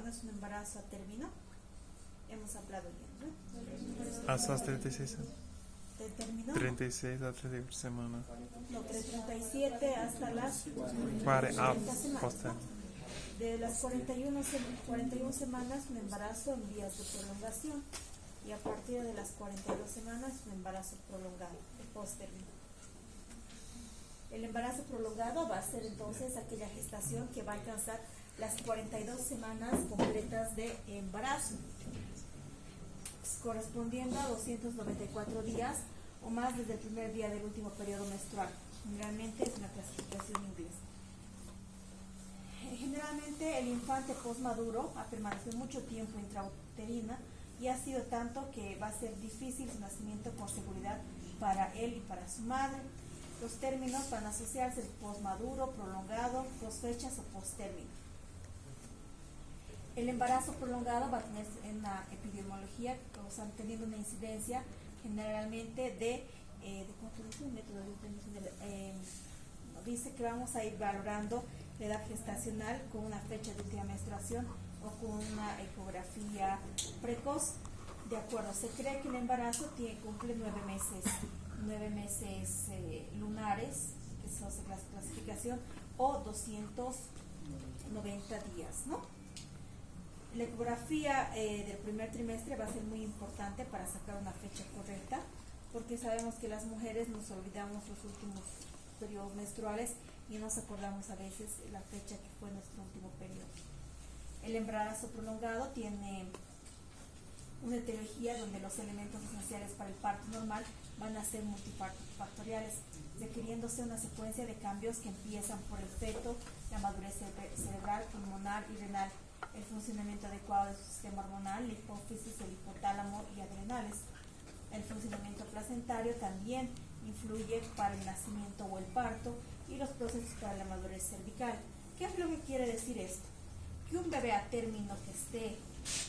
cuando es un embarazo a término, hemos hablado ya, ¿no? Hasta las 36, ¿De término? 36 a 38 semanas. No, de 37 hasta las 40 semanas, poster. ¿no? De las 41 semanas, un embarazo en vías de prolongación. Y a partir de las 42 semanas, un embarazo prolongado, el post-término. El embarazo prolongado va a ser entonces aquella gestación que va a alcanzar las 42 semanas completas de embarazo, correspondiendo a 294 días o más desde el primer día del último periodo menstrual. Generalmente es una clasificación inglesa. Generalmente el infante postmaduro ha permanecido mucho tiempo intrauterina y ha sido tanto que va a ser difícil su nacimiento con seguridad para él y para su madre. Los términos van a asociarse el postmaduro, prolongado, posfechas o posttérmino. El embarazo prolongado va a tener en la epidemiología, o sea, teniendo una incidencia generalmente de ¿cuánto dice? Dice que vamos a ir valorando la edad gestacional con una fecha de última menstruación o con una ecografía precoz. De acuerdo, se cree que el embarazo cumple 9 meses lunares, que es la clasificación, o 290 días, ¿no? La ecografía del primer trimestre va a ser muy importante para sacar una fecha correcta, porque sabemos que las mujeres nos olvidamos los últimos periodos menstruales y nos acordamos a veces la fecha que fue nuestro último periodo. El embarazo prolongado tiene una etiología donde los elementos esenciales para el parto normal van a ser multifactoriales, requiriéndose una secuencia de cambios que empiezan por el feto, la madurez cerebral, pulmonar y renal, el funcionamiento adecuado de su sistema hormonal, la hipófisis, el hipotálamo y adrenales. El funcionamiento placentario también influye para el nacimiento o el parto y los procesos para la madurez cervical. ¿Qué es lo que quiere decir esto? Que un bebé a término que esté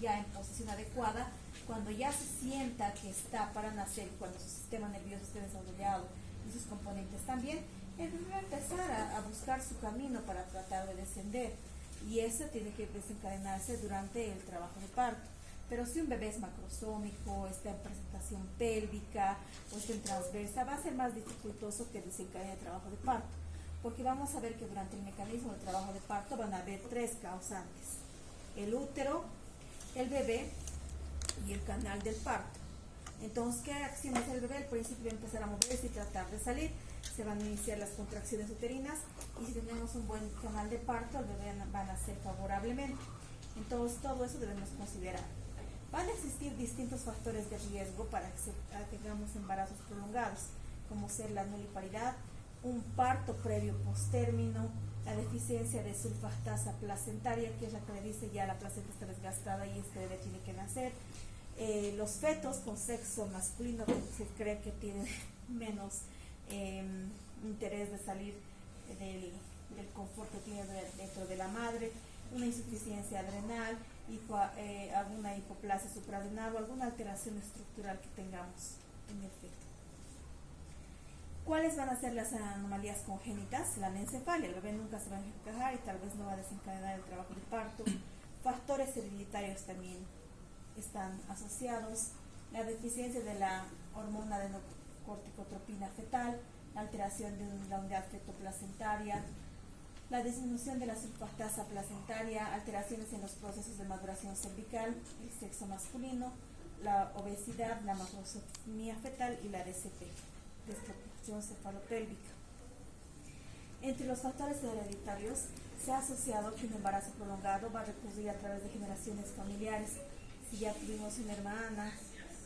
ya en posición adecuada, cuando ya se sienta que está para nacer, cuando su sistema nervioso esté desarrollado y sus componentes también, el bebé va a empezar a buscar su camino para tratar de descender, y eso tiene que desencadenarse durante el trabajo de parto. Pero si un bebé es macrosómico, está en presentación pélvica o está en transversa, va a ser más dificultoso que desencadene el trabajo de parto, porque vamos a ver que durante el mecanismo de trabajo de parto van a haber 3 causantes: el útero, el bebé y el canal del parto. Entonces, ¿qué acción hace el bebé? Al principio va a empezar a moverse y tratar de salir, se van a iniciar las contracciones uterinas, y si tenemos un buen canal de parto, el bebé va a nacer favorablemente. Entonces, todo eso debemos considerar. Van a existir distintos factores de riesgo para que tengamos embarazos prolongados, como ser la nuliparidad, un parto previo postérmino, la deficiencia de sulfatasa placentaria, que es la que le dice ya la placenta está desgastada y este bebé tiene que nacer. Los fetos con sexo masculino, que se cree que tienen menos interés de salir del confort que tiene dentro de la madre, una insuficiencia adrenal, alguna hipoplasia suprarrenal o alguna alteración estructural que tengamos en el feto. ¿Cuáles van a ser las anomalías congénitas? La anencefalia, el bebé nunca se va a encajar y tal vez no va a desencadenar el trabajo de parto. Factores hereditarios también están asociados: la deficiencia de la hormona adenocorticotropina fetal, la alteración de la unidad fetoplacentaria, la disminución de la sulfatasa placentaria, alteraciones en los procesos de maduración cervical, el sexo masculino, la obesidad, la macrosomía fetal y la DCP, desproporción cefalopélvica. Entre los factores hereditarios se ha asociado que un embarazo prolongado va a recurrir a través de generaciones familiares. Si ya tuvimos una hermana,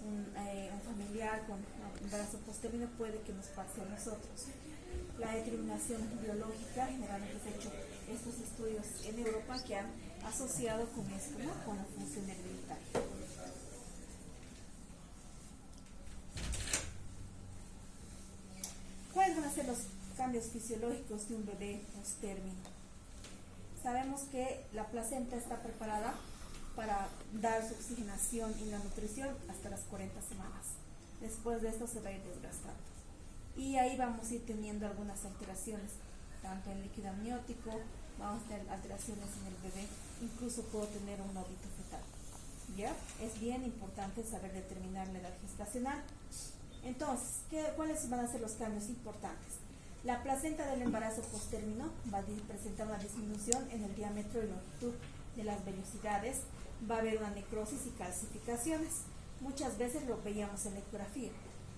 un familiar con embarazo posttérmino, puede que nos pase a nosotros. La determinación biológica, generalmente se han hecho estos estudios en Europa que han asociado con esto, ¿no? Con la función hereditaria. ¿Cuáles van a ser los cambios fisiológicos de un bebé posttérmino? Sabemos que la placenta está preparada para dar su oxigenación y la nutrición hasta las 40 semanas. Después de esto se va a ir desgastando. Y ahí vamos a ir teniendo algunas alteraciones. tanto en líquido amniótico, vamos a tener alteraciones en el bebé, incluso puedo tener un óbito fetal. ¿Ya? Es bien importante saber determinar la edad gestacional. Entonces, ¿cuáles van a ser los cambios importantes? La placenta del embarazo postérmino va a presentar una disminución en el diámetro y longitud de las vellosidades, va a haber una necrosis y calcificaciones. Muchas veces lo veíamos en la ecografía.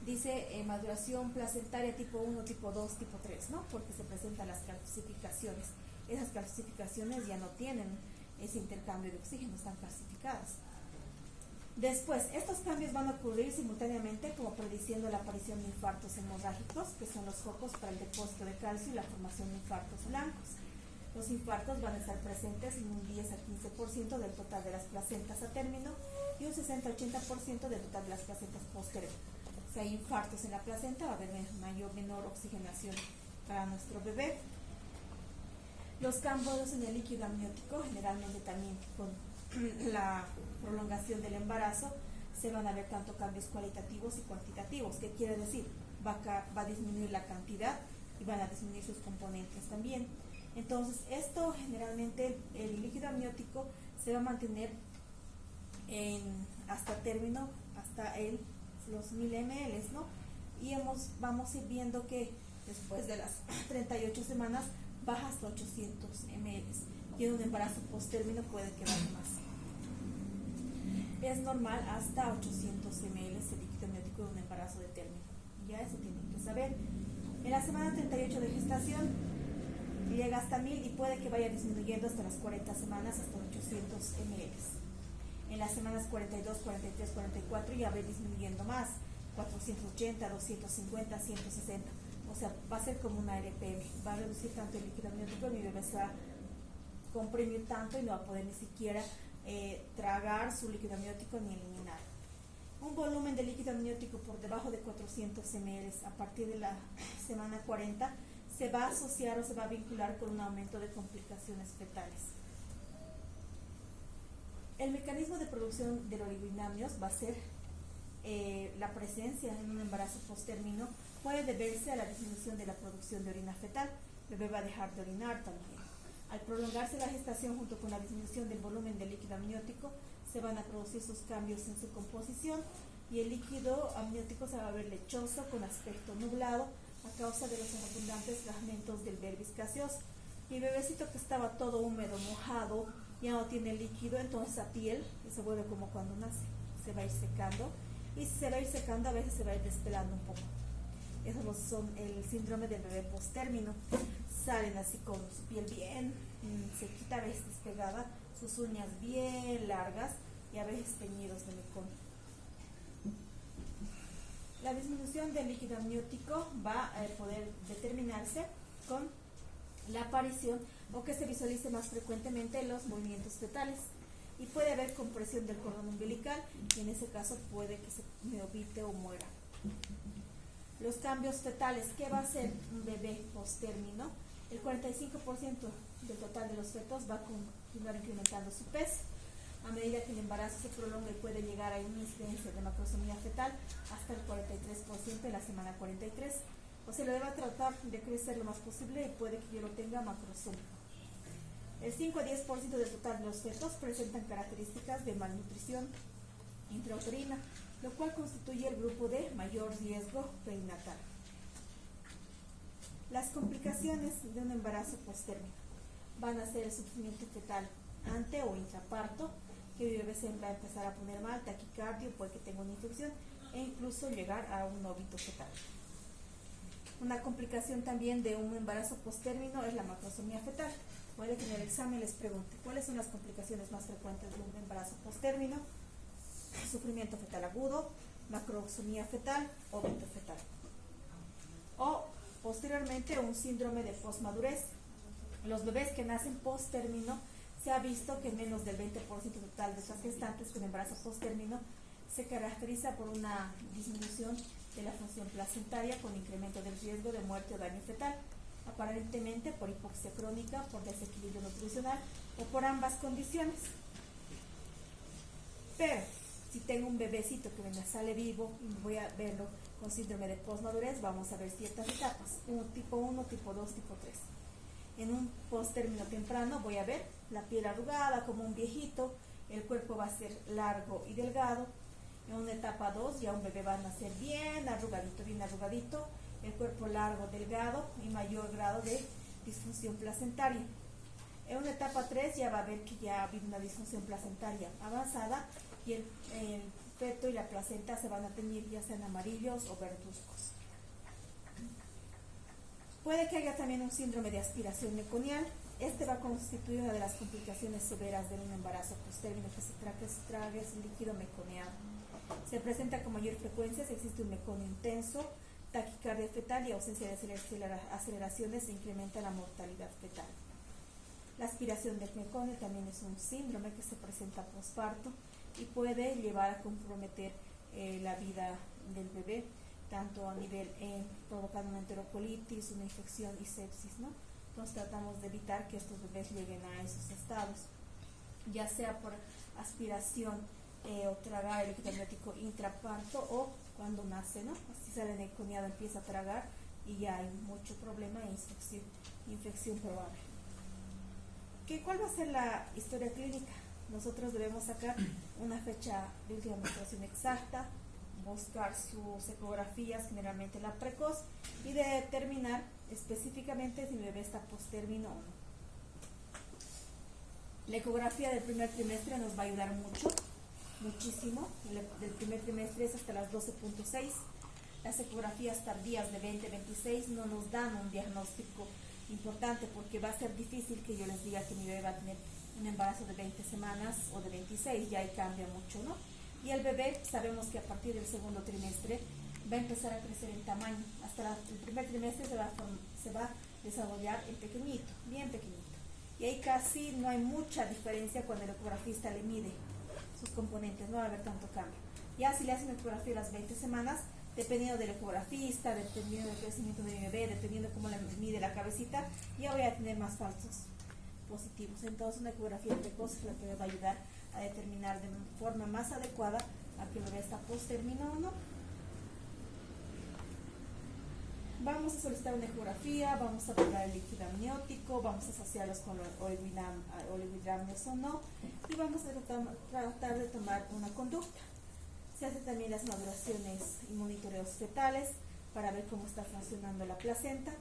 Dice maduración placentaria tipo 1, tipo 2, tipo 3, ¿no? Porque se presentan las calcificaciones. Esas calcificaciones ya no tienen ese intercambio de oxígeno, están calcificadas. Después, estos cambios van a ocurrir simultáneamente como prediciendo la aparición de infartos hemorrágicos, que son los focos para el depósito de calcio y la formación de infartos blancos. Los infartos van a estar presentes en un 10 a 15% del total de las placentas a término y un 60-80% del total de las placentas post-término. Si hay infartos en la placenta, va a haber menor oxigenación para nuestro bebé. Los cambios en el líquido amniótico, generalmente también con la prolongación del embarazo, se van a ver tanto cambios cualitativos y cuantitativos. ¿Qué quiere decir? Va a disminuir la cantidad y van a disminuir sus componentes también. Entonces, esto generalmente, el líquido amniótico se va a mantener hasta término, hasta los 1000 ml, ¿no? Y vamos a ir viendo que después de las 38 semanas baja hasta 800 ml. Y en un embarazo post-término puede que baje más. Es normal hasta 800 ml el líquido amniótico de un embarazo de término. Ya eso tienen que saber. En la semana 38 de gestación llega hasta 1000 y puede que vaya disminuyendo hasta las 40 semanas hasta 800 ml. En las semanas 42, 43, 44 ya va disminuyendo más, 480, 250, 160. O sea, va a ser como una RPM, va a reducir tanto el líquido amniótico, mi bebé se va a comprimir tanto y no va a poder ni siquiera tragar su líquido amniótico ni eliminar. Un volumen de líquido amniótico por debajo de 400 ml a partir de la semana 40 se va a asociar o se va a vincular con un aumento de complicaciones fetales. El mecanismo de producción de oligoinamnios va a ser la presencia en un embarazo post-término, puede deberse a la disminución de la producción de orina fetal. El bebé va a dejar de orinar también. Al prolongarse la gestación junto con la disminución del volumen del líquido amniótico, se van a producir sus cambios en su composición y el líquido amniótico se va a ver lechoso con aspecto nublado a causa de los abundantes fragmentos del verbis gaseoso. Mi bebecito que estaba todo húmedo, mojado, ya no tiene líquido, entonces la piel se vuelve como cuando nace, se va a ir secando y si se va a ir secando a veces se va a ir despelando un poco. Esos son el síndrome del bebé postérmino. Salen así con su piel bien sequita, a veces despegada, sus uñas bien largas y a veces teñidos de mecón. La disminución del líquido amniótico va a poder determinarse con la aparición o que se visualice más frecuentemente los movimientos fetales y puede haber compresión del cordón umbilical y en ese caso puede que se neovite o muera. Los cambios fetales, ¿qué va a hacer un bebé postérmino? El 45% del total de los fetos va a continuar incrementando su peso. A medida que el embarazo se prolonga y puede llegar a una incidencia de macrosomía fetal hasta el 43% en la semana 43. O se lo debe tratar de crecer lo más posible y puede que yo lo tenga macrosómico. El 5 a 10% del total de los fetos presentan características de malnutrición intrauterina, lo cual constituye el grupo de mayor riesgo perinatal. Las complicaciones de un embarazo postérmino van a ser el sufrimiento fetal ante o intraparto, que mi bebé se va a empezar a poner mal, taquicardia, puede que tenga una infección e incluso llegar a un óbito fetal. Una complicación también de un embarazo postérmino es la macrosomía fetal. Puede que en el examen les pregunte cuáles son las complicaciones más frecuentes de un embarazo postérmino: sufrimiento fetal agudo, macrosomía fetal, óbito fetal. O posteriormente un síndrome de posmadurez. Los bebés que nacen post-término, se ha visto que menos del 20% total de estas gestantes con embarazo post-término se caracteriza por una disminución de la función placentaria con incremento del riesgo de muerte o daño fetal, aparentemente por hipoxia crónica, por desequilibrio nutricional o por ambas condiciones. Pero si tengo un bebecito que me sale vivo y voy a verlo con síndrome de posmadurez, vamos a ver ciertas etapas, tipo 1, tipo 2, tipo 3. En un post-término temprano voy a ver la piel arrugada como un viejito, el cuerpo va a ser largo y delgado. En una etapa 2 ya un bebé va a nacer bien arrugadito, el cuerpo largo, delgado y mayor grado de disfunción placentaria. En una etapa 3 ya va a ver que ya ha habido una disfunción placentaria avanzada y el feto y la placenta se van a teñir ya sean amarillos o verduzcos. Puede que haya también un síndrome de aspiración meconial. Este va a constituir una de las complicaciones severas de un embarazo posttérmino, que se trague el líquido meconeado. Se presenta con mayor frecuencia si existe un meconio intenso, taquicardia fetal y ausencia de aceleraciones, se incrementa la mortalidad fetal. La aspiración del meconio también es un síndrome que se presenta posparto y puede llevar a comprometer la vida del bebé, tanto a nivel provocando una enterocolitis, una infección y sepsis, ¿no? Entonces tratamos de evitar que estos bebés lleguen a esos estados, ya sea por aspiración o tragar el líquido amniótico intraparto o cuando nace, ¿no? Si sale meconiado empieza a tragar y ya hay mucho problema e infección probable. ¿Cuál va a ser la historia clínica? Nosotros debemos sacar una fecha de última menstruación exacta, buscar sus ecografías, generalmente la precoz, y determinar específicamente si mi bebé está posttérmino o no. La ecografía del primer trimestre nos va a ayudar muchísimo. Del primer trimestre es hasta las 12.6. Las ecografías tardías de 20-26 no nos dan un diagnóstico importante, porque va a ser difícil que yo les diga que mi bebé va a tener un embarazo de 20 semanas o de 26, ya ahí cambia mucho, ¿no? Y el bebé, sabemos que a partir del segundo trimestre va a empezar a crecer en tamaño. Hasta el primer trimestre se va a desarrollar en pequeñito, bien pequeñito. Y ahí casi no hay mucha diferencia cuando el ecografista le mide sus componentes, no va a haber tanto cambio. Ya si le hacen ecografía a las 20 semanas, dependiendo del ecografista, dependiendo del crecimiento de mi bebé, dependiendo de cómo le mide la cabecita, ya voy a tener más falsos positivos. Entonces una ecografía precoz es la que me va a ayudar a determinar de forma más adecuada a que el bebé está posttérmino o no. Vamos a solicitar una ecografía, vamos a valorar el líquido amniótico, vamos a asociarlos con los oligohidramios o no, y vamos a tratar de tomar una conducta. Se hacen también las maduraciones y monitoreos fetales para ver cómo está funcionando la placenta,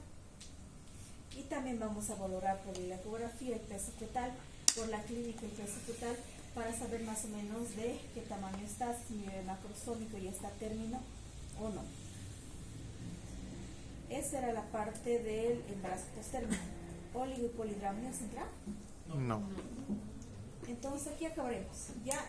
y también vamos a valorar por la ecografía el peso fetal, por la clínica el peso fetal, para saber más o menos de qué tamaño está, si mi bebé macrosómico ya está a término o no. Esa era la parte del embarazo posttérmino. ¿Oligo y polidramnios entra? No. Entonces aquí acabaremos. Ya